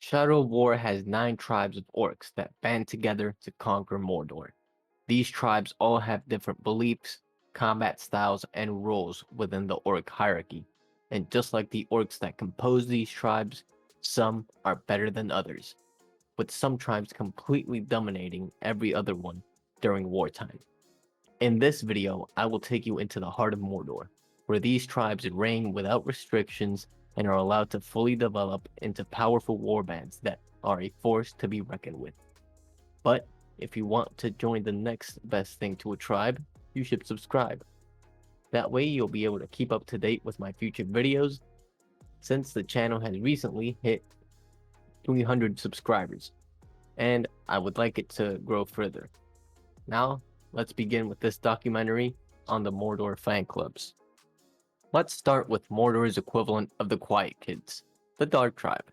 Shadow of War has 9 tribes of orcs that band together to conquer Mordor. These tribes all have different beliefs, combat styles, and roles within the orc hierarchy. And just like the orcs that compose these tribes, some are better than others, with some tribes completely dominating every other one during wartime. In this video, I will take you into the heart of Mordor, where these tribes reign without restrictions and are allowed to fully develop into powerful warbands that are a force to be reckoned with. But if you want to join the next best thing to a tribe, you should subscribe. That way you'll be able to keep up to date with my future videos, since the channel has recently hit 300 subscribers, and I would like it to grow further. Now, let's begin with this documentary on the Mordor fan clubs. Let's start with Mordor's equivalent of the Quiet Kids, the Dark Tribe.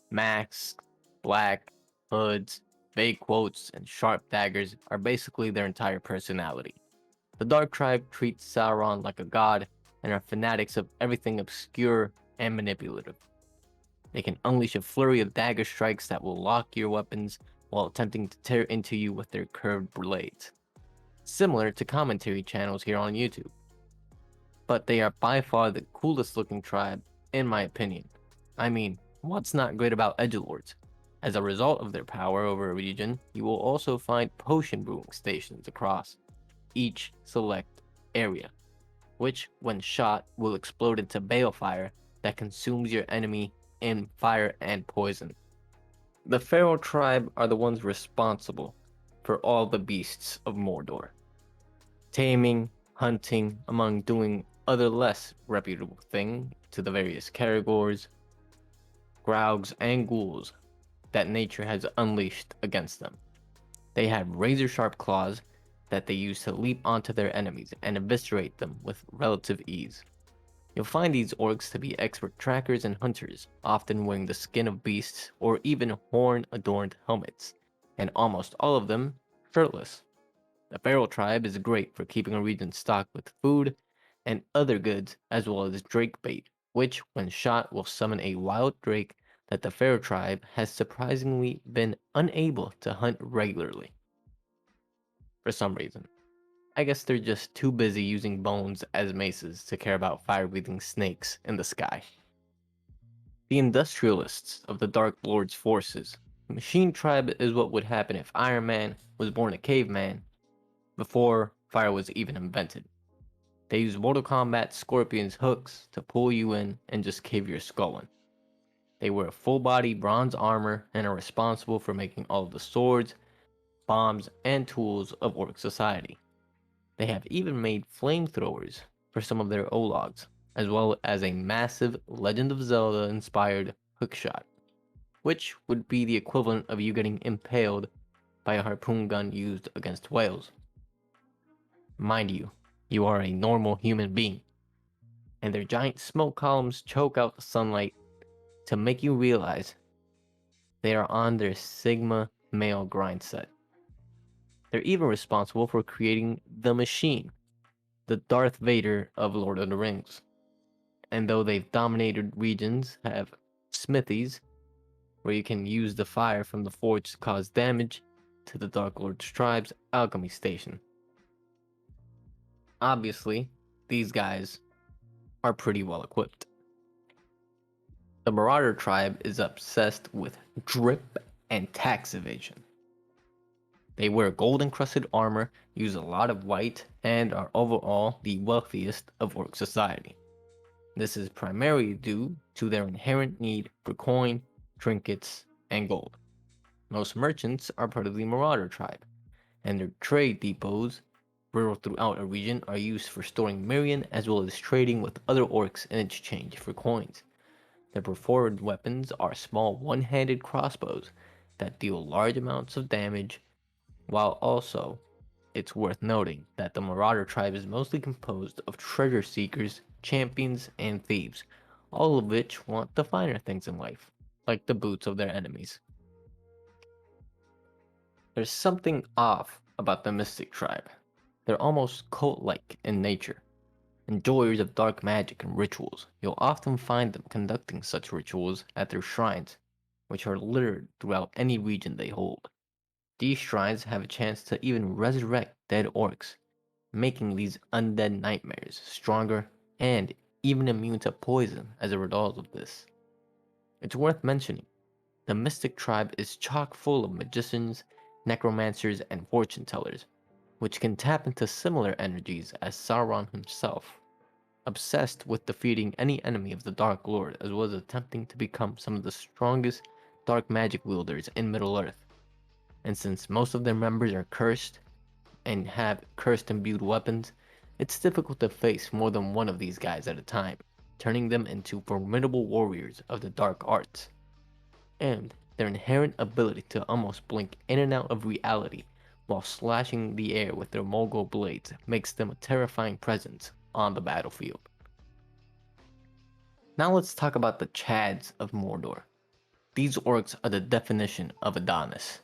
Masks, black, hoods, vague quotes, and sharp daggers are basically their entire personality. The Dark Tribe treats Sauron like a god and are fanatics of everything obscure and manipulative. They can unleash a flurry of dagger strikes that will lock your weapons while attempting to tear into you with their curved blades, similar to commentary channels here on YouTube. But they are by far the coolest looking tribe, in my opinion. I mean, what's not great about edgelords? As a result of their power over a region, you will also find potion brewing stations across each select area, which, when shot, will explode into balefire that consumes your enemy in fire and poison. The Feral tribe are the ones responsible for all the beasts of Mordor, taming, hunting, among doing other less reputable thing to the various Caragors, Graugs, and ghouls that nature has unleashed against them. They have razor-sharp claws that they use to leap onto their enemies and eviscerate them with relative ease. You'll find these orcs to be expert trackers and hunters, often wearing the skin of beasts or even horn-adorned helmets, and almost all of them shirtless. The Feral tribe is great for keeping a region stocked with food and other goods, as well as drake bait, which, when shot, will summon a wild drake that the Feral tribe has surprisingly been unable to hunt regularly for some reason. I guess they're just too busy using bones as maces to care about fire-breathing snakes in the sky. The industrialists of the Dark Lord's forces. The Machine Tribe is what would happen if Iron Man was born a caveman before fire was even invented. They use Mortal Kombat Scorpion's hooks to pull you in and just cave your skull in. They wear full body bronze armor and are responsible for making all of the swords, bombs, and tools of Orc society. They have even made flamethrowers for some of their Ologs, as well as a massive Legend of Zelda inspired hookshot, which would be the equivalent of you getting impaled by a harpoon gun used against whales. Mind you, you are a normal human being, and their giant smoke columns choke out the sunlight to make you realize they are on their Sigma male grind set. They're even responsible for creating the Machine, the Darth Vader of Lord of the Rings. And though they've dominated regions, have smithies, where you can use the fire from the forge to cause damage, to the Dark Lord's tribe's alchemy station. Obviously, these guys are pretty well equipped. The Marauder Tribe is obsessed with drip and tax evasion. They wear gold encrusted armor, use a lot of white, and are overall the wealthiest of Orc society. This is primarily due to their inherent need for coin, trinkets, and gold. Most merchants are part of the Marauder Tribe, and their trade depots rural throughout a region are used for storing mirian as well as trading with other orcs in exchange for coins. Their preferred weapons are small one-handed crossbows that deal large amounts of damage, while also it's worth noting that the Marauder Tribe is mostly composed of treasure seekers, champions, and thieves, all of which want the finer things in life, like the boots of their enemies. There's something off about the Mystic Tribe. They're almost cult-like in nature. Enjoyers of dark magic and rituals, you'll often find them conducting such rituals at their shrines, which are littered throughout any region they hold. These shrines have a chance to even resurrect dead orcs, making these undead nightmares stronger and even immune to poison as a result of this. It's worth mentioning, the Mystic Tribe is chock full of magicians, necromancers, and fortune tellers, which can tap into similar energies as Sauron himself, obsessed with defeating any enemy of the Dark Lord as well as attempting to become some of the strongest dark magic wielders in Middle-earth. And since most of their members are cursed and have cursed imbued weapons, it's difficult to face more than one of these guys at a time, turning them into formidable warriors of the dark arts. And their inherent ability to almost blink in and out of reality while slashing the air with their mogul blades makes them a terrifying presence on the battlefield. Now let's talk about the Chads of Mordor. These orcs are the definition of Adonis.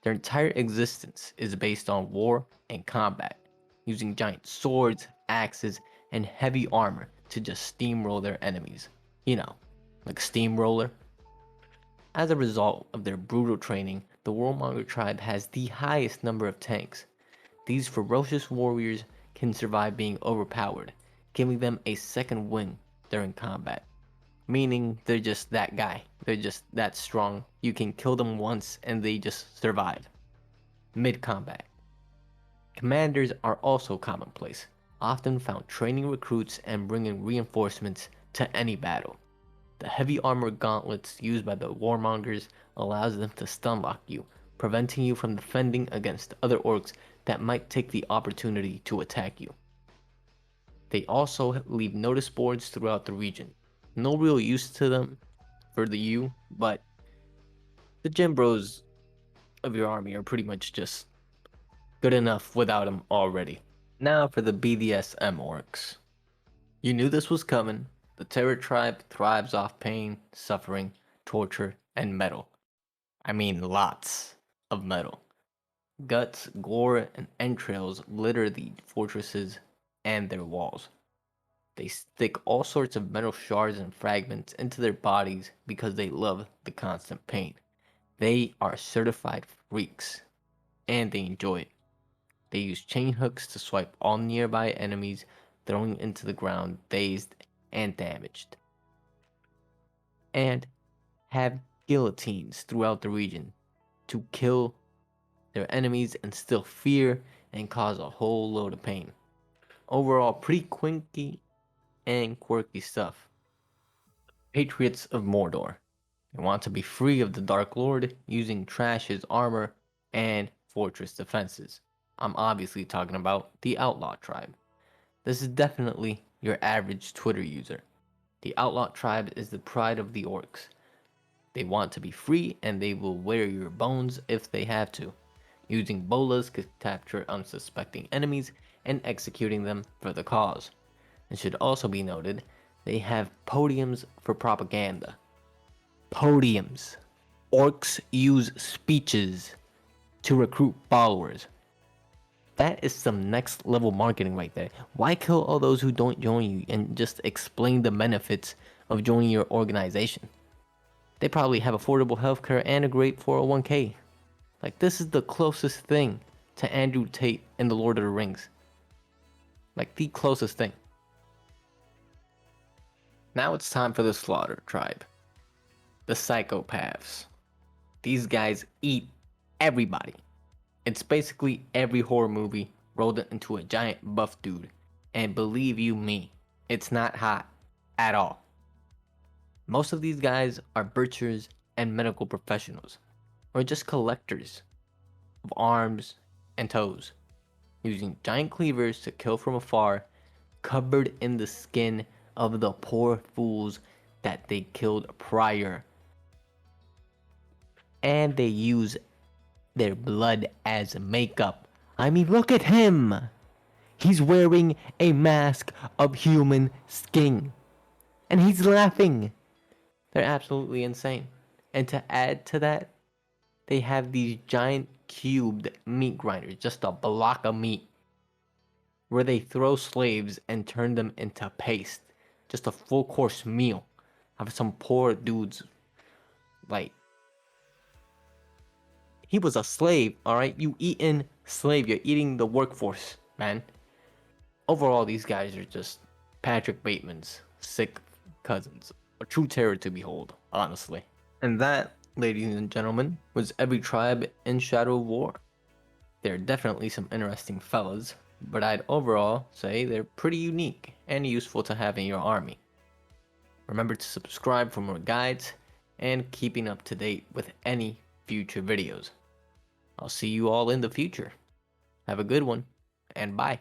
Their entire existence is based on war and combat, using giant swords, axes, and heavy armor to just steamroll their enemies. You know, like steamroller. As a result of their brutal training, the Warmonger Tribe has the highest number of tanks. These ferocious warriors can survive being overpowered, giving them a second win during combat. Meaning they're just that guy. They're just that strong. You can kill them once and they just survive. Mid-combat. Commanders are also commonplace, often found training recruits and bringing reinforcements to any battle. The heavy armored gauntlets used by the warmongers allows them to stun lock you, preventing you from defending against other orcs that might take the opportunity to attack you. They also leave notice boards throughout the region. No real use to them for the you, but the gym bros of your army are pretty much just good enough without them already. Now for the BDSM orcs. You knew this was coming. The Terror Tribe thrives off pain, suffering, torture, and metal. I mean lots of metal. Guts, gore, and entrails litter the fortresses and their walls. They stick all sorts of metal shards and fragments into their bodies because they love the constant pain. They are certified freaks, and they enjoy it. They use chain hooks to swipe all nearby enemies, throwing into the ground dazed and damaged. And have guillotines throughout the region to kill their enemies, instill fear, and cause a whole load of pain. Overall, pretty quirky and quirky stuff. Patriots of Mordor. They want to be free of the Dark Lord using trash as armor and fortress defenses. I'm obviously talking about the Outlaw Tribe. This is definitely your average Twitter user. The Outlaw Tribe is the pride of the orcs. They want to be free and they will wear your bones if they have to, using bolas to capture unsuspecting enemies and executing them for the cause. It should also be noted, they have podiums for propaganda. Podiums. Orcs use speeches to recruit followers. That is some next level marketing right there. Why kill all those who don't join you and just explain the benefits of joining your organization? They probably have affordable healthcare and a great 401k. Like, this is the closest thing to Andrew Tate in The Lord of the Rings. Like, the closest thing. Now it's time for the Slaughter Tribe. The Psychopaths. These guys eat everybody. It's basically every horror movie rolled into a giant buff dude. And believe you me, it's not hot at all. Most of these guys are butchers and medical professionals, or just collectors of arms and toes, using giant cleavers to kill from afar, covered in the skin of the poor fools that they killed prior. And they use their blood as makeup. I mean, look at him! He's wearing a mask of human skin. And he's laughing. They're absolutely insane. And to add to that, they have these giant cubed meat grinders, just a block of meat, where they throw slaves and turn them into paste. Just a full course meal of some poor dude's, like, He was a slave, alright? You eating slave, you're eating the workforce, man. Overall, these guys are just Patrick Bateman's sick cousins. A true terror to behold, honestly. And that, ladies and gentlemen, was every tribe in Shadow of War. They're definitely some interesting fellas, but I'd overall say they're pretty unique and useful to have in your army. Remember to subscribe for more guides and keeping up to date with any future videos. I'll see you all in the future. Have a good one, and bye.